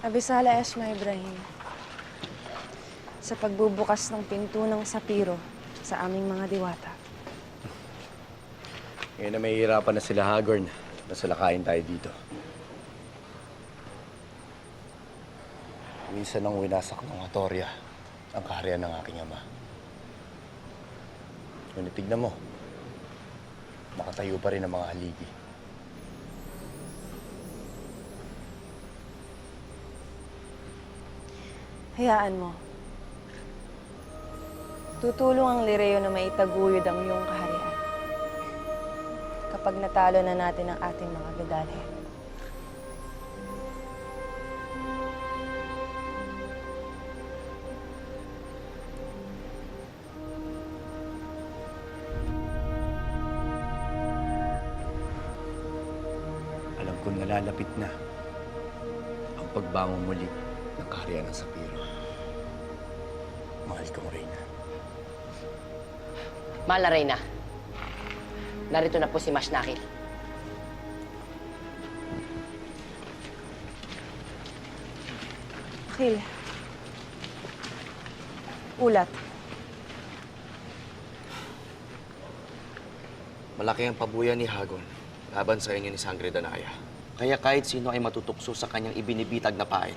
Abisala Esma Ibrahim, sa pagbubukas ng pinto ng sapiro sa aming mga diwata. Ngayon na may hirapan na sila Hagorn, nasalakayin tayo dito. Minsan nang winasak ng Atoria ang kaharian ng aking ama. Ngunit tignan mo, nakatayo pa rin ang mga haligi. Hayaan mo. Tutulong ang Lireo na maitaguyod ang iyong kaharian kapag natalo na natin ang ating mga Vidalhen. Alam kong nalalapit na ang pagbangon muli ng kaharian ng Sapiro. Mahal kong Reyna. Mahal na Reyna, narito na po si Mashnakil. Akil. Ulat. Malaki ang pabuya ni Hagon laban sa inyo ni Sangre Danaya. Kaya kahit sino ay matutukso sa kanyang ibinibitag na pain.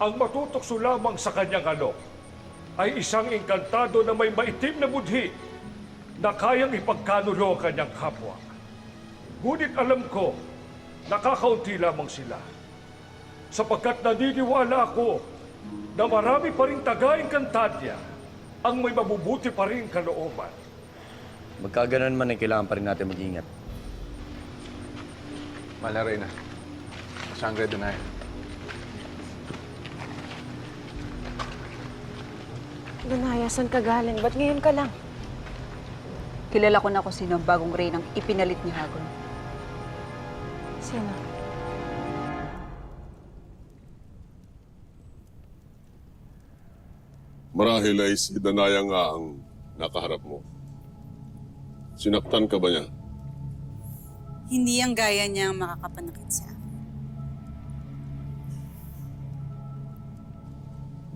Ang matutukso lamang sa kanyang ay isang engkantado na may maitim na budhi na kayang ipagkanulo ang kanyang kapwa. Ngunit alam ko, nakakaunti lamang sila. Sapagkat naniniwala ako na marami pa rin taga-engkantadya ang may mabubuti pa rin kalooban. Magkaganon man ay kailangan pa rin natin mag-ingat. Mahal na Reyna, Sangre Danaya. Danaya, saan ka galing? Ba't ngayon ka lang? Kilala ko na kung sino ang bagong reynang ipinalit ni Hagon. Sino? Marahil ay si Danaya nga ang nakaharap mo. Sinaktan ka ba niya? Hindi ang gaya niyang makakapanakit sa akin.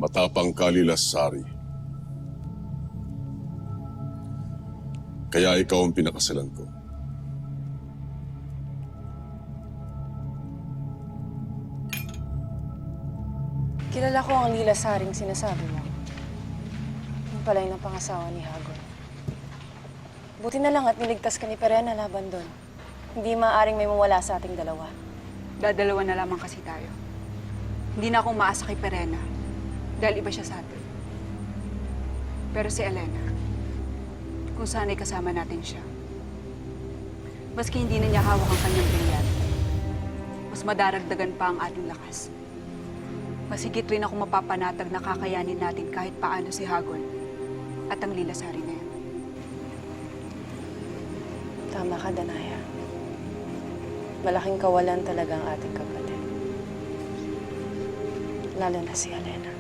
Matapang kalilasari. Kaya ikaw ang pinakasalan ko. Kilala ko ang lilasaring sinasabi mo. Yung pala'y napangasawa ni Hagon. Buti na lang at niligtas ka ni Perena laban doon. Hindi maaaring may mawala sa ating dalawa. Dadalawa na lamang kasi tayo. Hindi na akong maasa kay Perena dahil iba siya sa atin. Pero si Elena, kung saan ay kasama natin siya, maski hindi na niya hawak ang kanyang brilyante, mas madaragdagan pa ang ating lakas. Mas higit rin ako mapapanatag na kakayanin natin kahit paano si Hagon at ang lilasari na yan. Tama ka, Danaya. Malaking kawalan talaga ang ating kapatid. Lalo na si Elena.